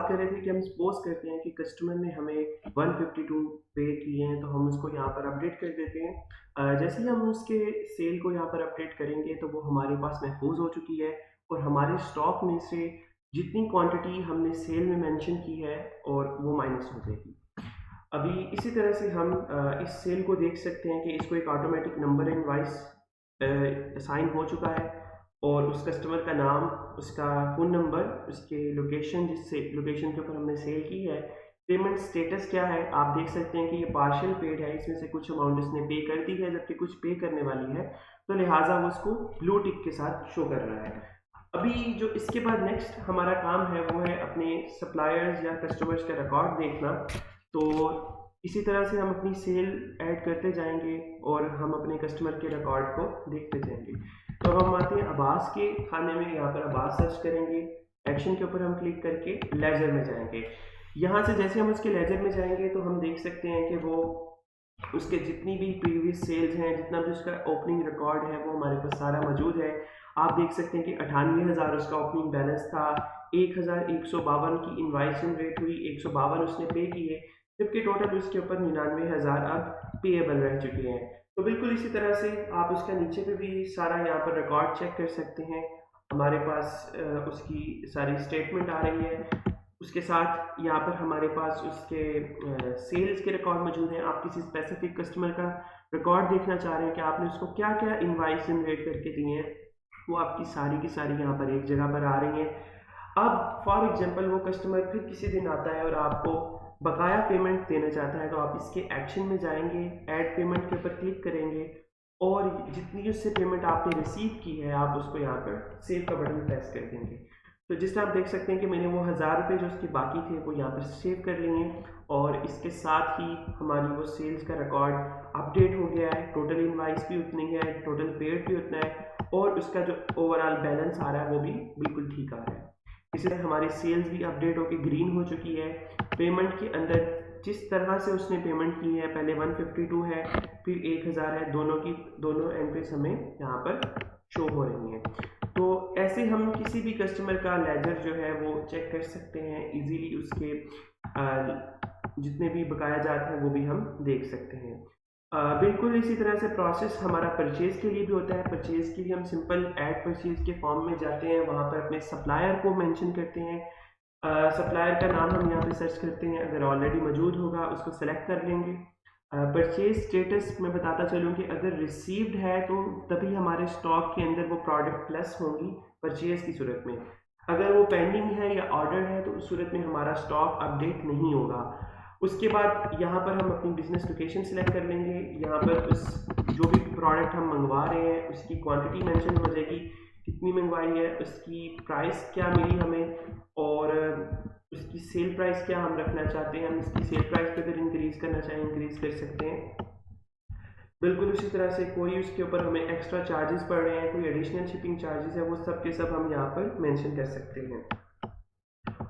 बात कर रहे थे कि हम सपोज करते हैं कि कस्टमर ने हमें 152 पे किए हैं, तो हम उसको यहाँ पर अपडेट कर देते हैं। जैसे ही हम उसके सेल को यहाँ पर अपडेट करेंगे तो वो हमारे पास महफूज हो चुकी है और हमारे स्टॉक में से जितनी क्वांटिटी हमने सेल में मेंशन की है और वो माइनस हो जाएगी। अभी इसी तरह से हम इस सेल को देख सकते हैं कि इसको एक ऑटोमेटिक नंबर इनवाइस असाइन हो चुका है और उस कस्टमर का नाम, उसका फ़ोन नंबर, उसके लोकेशन, जिससे लोकेशन के ऊपर हमने सेल की है, पेमेंट स्टेटस क्या है, आप देख सकते हैं कि ये पार्शियल पेड है, इसमें से कुछ अमाउंट इसने पे कर दी है जबकि कुछ पे करने वाली है, तो लिहाजा वो उसको ब्लू टिक के साथ शो कर रहा है। अभी जो इसके बाद नेक्स्ट हमारा काम है वो है अपने सप्लायर्स या कस्टमर्स का रिकॉर्ड देखना। तो इसी तरह से हम अपनी सेल ऐड करते जाएंगे और हम अपने कस्टमर के रिकॉर्ड को देखते जाएंगे। तो अब हम आते हैं अब्बास के खाने में, यहाँ पर अब्बास सर्च करेंगे, एक्शन के ऊपर हम क्लिक करके लेजर में जाएंगे। यहाँ से जैसे हम उसके लेजर में जाएंगे तो हम देख सकते हैं कि वो उसके जितनी भी प्रीवियस सेल्स हैं, जितना भी उसका ओपनिंग रिकॉर्ड है, वो हमारे पास सारा मौजूद है। आप देख सकते हैं कि 98,000 उसका ओपनिंग बैलेंस था, 1,152 की इनवाइस जनरेट हुई, 152 उसने पे किए, जबकि टोटल उसके ऊपर 99,000 अब पेएबल रह चुके हैं। तो बिल्कुल इसी तरह से आप उसका नीचे पे भी सारा यहाँ पर रिकॉर्ड चेक कर सकते हैं। हमारे पास उसकी सारी स्टेटमेंट आ रही है, उसके साथ यहाँ पर हमारे पास उसके सेल्स के रिकॉर्ड मौजूद हैं। आप किसी स्पेसिफिक कस्टमर का रिकॉर्ड देखना चाह रहे हैं कि आपने उसको क्या क्या इनवाइस जनरेट करके दिए हैं, वो आपकी सारी की सारी यहाँ पर एक जगह पर आ रही हैं। अब फॉर एग्जांपल वो कस्टमर फिर किसी दिन आता है और आपको बकाया पेमेंट देना चाहता है, तो आप इसके एक्शन में जाएंगे, ऐड पेमेंट के ऊपर क्लिक करेंगे और जितनी उससे पेमेंट आपने रिसीव की है आप उसको यहाँ पर सेव का बटन प्रेस कर देंगे। तो जिस तरह आप देख सकते हैं कि मैंने वो 1,000 रुपये जो उसके बाकी थे वो यहाँ पर सेव कर लिए हैं और इसके साथ ही हमारी वो सेल्स का रिकॉर्ड अपडेट हो गया है। टोटल इनवाइस भी उतनी है, टोटल पेड भी उतना है और उसका जो ओवरऑल बैलेंस आ रहा है वो भी बिल्कुल ठीक आ रहा है। इसी तरह हमारी सेल्स भी अपडेट होकर ग्रीन हो चुकी है। पेमेंट के अंदर जिस तरह से उसने पेमेंट की है, पहले 152 है फिर 1,000 है, दोनों एंट्रीज हमें यहाँ पर शो हो रही हैं। तो ऐसे हम किसी भी कस्टमर का लेजर जो है वो चेक कर सकते हैं इजीली, उसके जितने भी बकाया जाते हैं वो भी हम देख सकते हैं। बिल्कुल इसी तरह से प्रोसेस हमारा परचेज़ के लिए भी होता है। परचेज़ के लिए हम सिंपल ऐड परचेज़ के फॉर्म में जाते हैं, वहाँ पर अपने सप्लायर को मेंशन करते हैं। सप्लायर का नाम हम यहाँ पे सर्च करते हैं, अगर ऑलरेडी मौजूद होगा उसको सेलेक्ट कर लेंगे। परचेज स्टेटस मैं बताता चलूँ कि अगर रिसीव्ड है तो तभी हमारे स्टॉक के अंदर वो प्रोडक्ट प्लस होंगी परचेज की सूरत में। अगर वो पेंडिंग है या ऑर्डर है तो उस सूरत में हमारा स्टॉक अपडेट नहीं होगा। उसके बाद यहाँ पर हम अपनी बिजनेस लोकेशन सेलेक्ट कर लेंगे। यहाँ पर उस जो भी प्रोडक्ट हम मंगवा रहे हैं उसकी क्वांटिटी मेंशन हो जाएगी, कितनी मंगवाई है, उसकी प्राइस क्या मिली हमें और उसकी सेल प्राइस क्या हम रखना चाहते हैं। हम इसकी सेल प्राइस पे अगर इंक्रीज़ करना चाहें इंक्रीज़ कर सकते हैं। बिल्कुल उसी तरह से कोई उसके ऊपर हमें एक्स्ट्रा चार्जेस पड़ रहे हैं, कोई एडिशनल शिपिंग चार्जेस है, वो सब के सब हम यहाँ पर मेंशन कर सकते हैं।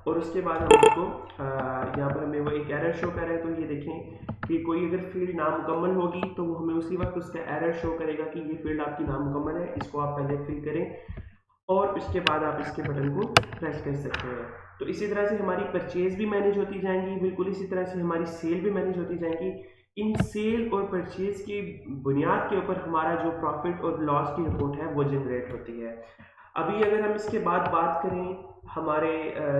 और उसके बाद हम उसको यहाँ पर हमें वो एक एरर शो कर रहा है, तो ये देखें कि कोई अगर फील्ड नामुकम्मल होगी तो वो हमें उसी वक्त उसका एरर शो करेगा कि ये फील्ड आपकी नामुकम्मल है, इसको आप पहले फिल करें और उसके बाद आप इसके बटन को प्रेस कर सकते हैं। तो इसी तरह से हमारी परचेज भी मैनेज होती जाएंगी, बिल्कुल इसी तरह से हमारी सेल भी मैनेज होती जाएंगी। इन सेल और परचेज की बुनियाद के ऊपर हमारा जो प्रॉफिट और लॉस की रिपोर्ट है वो जनरेट होती है। अभी अगर हम इसके बाद बात करें हमारे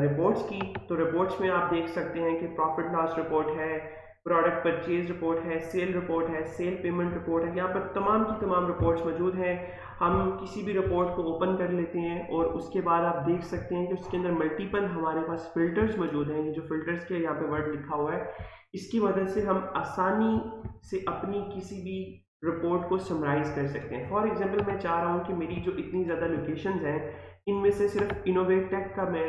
रिपोर्ट्स की, तो रिपोर्ट्स में आप देख सकते हैं कि प्रॉफिट लॉस रिपोर्ट है, प्रोडक्ट परचेज रिपोर्ट है, सेल रिपोर्ट है, सेल पेमेंट रिपोर्ट है। यहाँ पर तमाम की तमाम रिपोर्ट्स मौजूद हैं। हम किसी भी रिपोर्ट को ओपन कर लेते हैं और उसके बाद आप देख सकते हैं कि उसके अंदर मल्टीपल हमारे पास फिल्टर्स मौजूद हैं। ये जो फिल्टर्स के यहाँ पे वर्ड लिखा हुआ है, इसकी मदद से हम आसानी से अपनी किसी भी रिपोर्ट को समराइज कर सकते हैं। फॉर एग्जांपल मैं चाह रहा हूँ कि मेरी जो इतनी ज़्यादा लोकेशंस हैं इनमें से सिर्फ इनोवेट टेक का मैं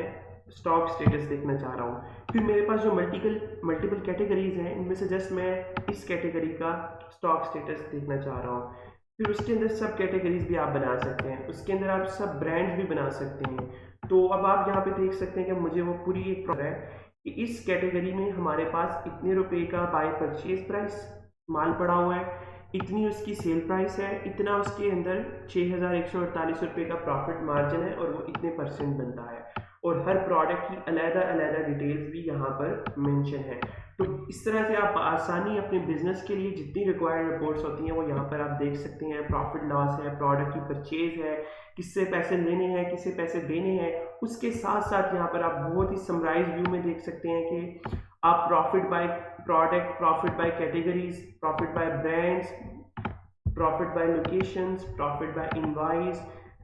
स्टॉक स्टेटस देखना चाह रहा हूँ। फिर मेरे पास जो मल्टीपल कैटेगरीज हैं इनमें से जस्ट मैं इस कैटेगरी का स्टॉक स्टेटस देखना चाह रहा हूँ। फिर उसके अंदर सब कैटेगरीज भी आप बना सकते हैं, उसके अंदर आप सब ब्रांड्स भी बना सकते हैं। तो अब आप यहाँ पे देख सकते हैं कि मुझे वो पूरी एक है कि इस कैटेगरी में हमारे पास इतने रुपए का बाय परचेज प्राइस माल पड़ा हुआ है, इतनी उसकी सेल प्राइस है, इतना उसके अंदर 6,148 रुपये का प्रॉफिट मार्जिन है और वो इतने % बनता है। और हर प्रोडक्ट की अलग-अलग डिटेल्स भी यहाँ पर मेंशन है। तो इस तरह से आप आसानी अपने बिजनेस के लिए जितनी रिक्वायर्ड रिपोर्ट्स होती हैं वो यहाँ पर आप देख सकते हैं। प्रॉफिट लॉस है, प्रोडक्ट की परचेज है, किससे पैसे लेने हैं, किससे पैसे देने हैं, उसके साथ साथ यहाँ पर आप बहुत ही समराइज व्यू में देख सकते हैं कि आप profit by product, profit by categories, profit by brands, profit by locations, profit by invoice,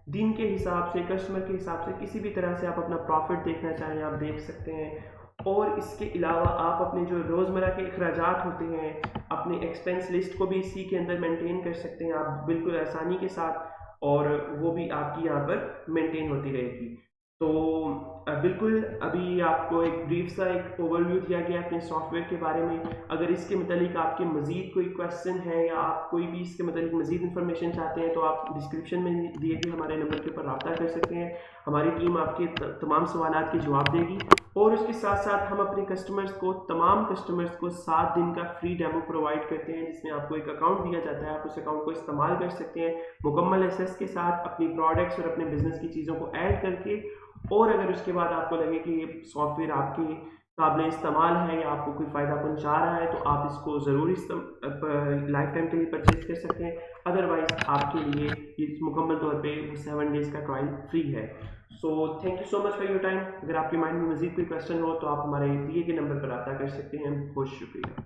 दिन के हिसाब से, कस्टमर के हिसाब से, किसी भी तरह से आप अपना प्रॉफिट देखना चाहें आप देख सकते हैं। और इसके अलावा आप अपने जो रोज़मर्रा के अखराजात होते हैं, अपने एक्सपेंस लिस्ट को भी इसी के अंदर मेंटेन कर सकते हैं आप बिल्कुल आसानी के साथ, और वो भी आपकी यहाँ पर मेंटेन होती रहेगी। तो बिल्कुल अभी आपको एक ब्रीफ सा एक ओवरव्यू दिया गया अपने सॉफ्टवेयर के बारे में। अगर इसके मतलब आपके मज़ीद कोई क्वेश्चन है या आप कोई भी इसके मतलब मज़ीद इन्फॉर्मेशन चाहते हैं तो आप डिस्क्रिप्शन में दिए गए हमारे नंबर के ऊपर रब्ता कर सकते हैं। हमारी टीम आपके तमाम सवालात के जवाब देगी। और उसके साथ साथ हम अपने तमाम कस्टमर्स को 7 दिन का फ्री डेमो प्रोवाइड करते हैं, जिसमें आपको एक अकाउंट दिया जाता है। आप उस अकाउंट को इस्तेमाल कर सकते हैं मुकम्मल एक्सेस के साथ, अपनी प्रोडक्ट्स और अपने बिजनेस की चीज़ों को ऐड करके। और अगर उसके बाद आपको लगे कि ये सॉफ्टवेयर आपके काबिल इस्तेमाल है या आपको कोई फ़ायदा पहुंचा रहा है, तो आप इसको ज़रूर लाइफ टाइम के लिए परचेज कर सकते हैं। अदरवाइज़ आपके लिए ये मुकम्मल तौर पे 7 डेज़ का ट्रायल फ्री है। So thank you so much for your time. अगर आपके माइंड में मज़ीद कोई क्वेश्चन हो तो आप हमारे दिए गए नंबर पर रब्ता कर सकते हैं। बहुत शुक्रिया।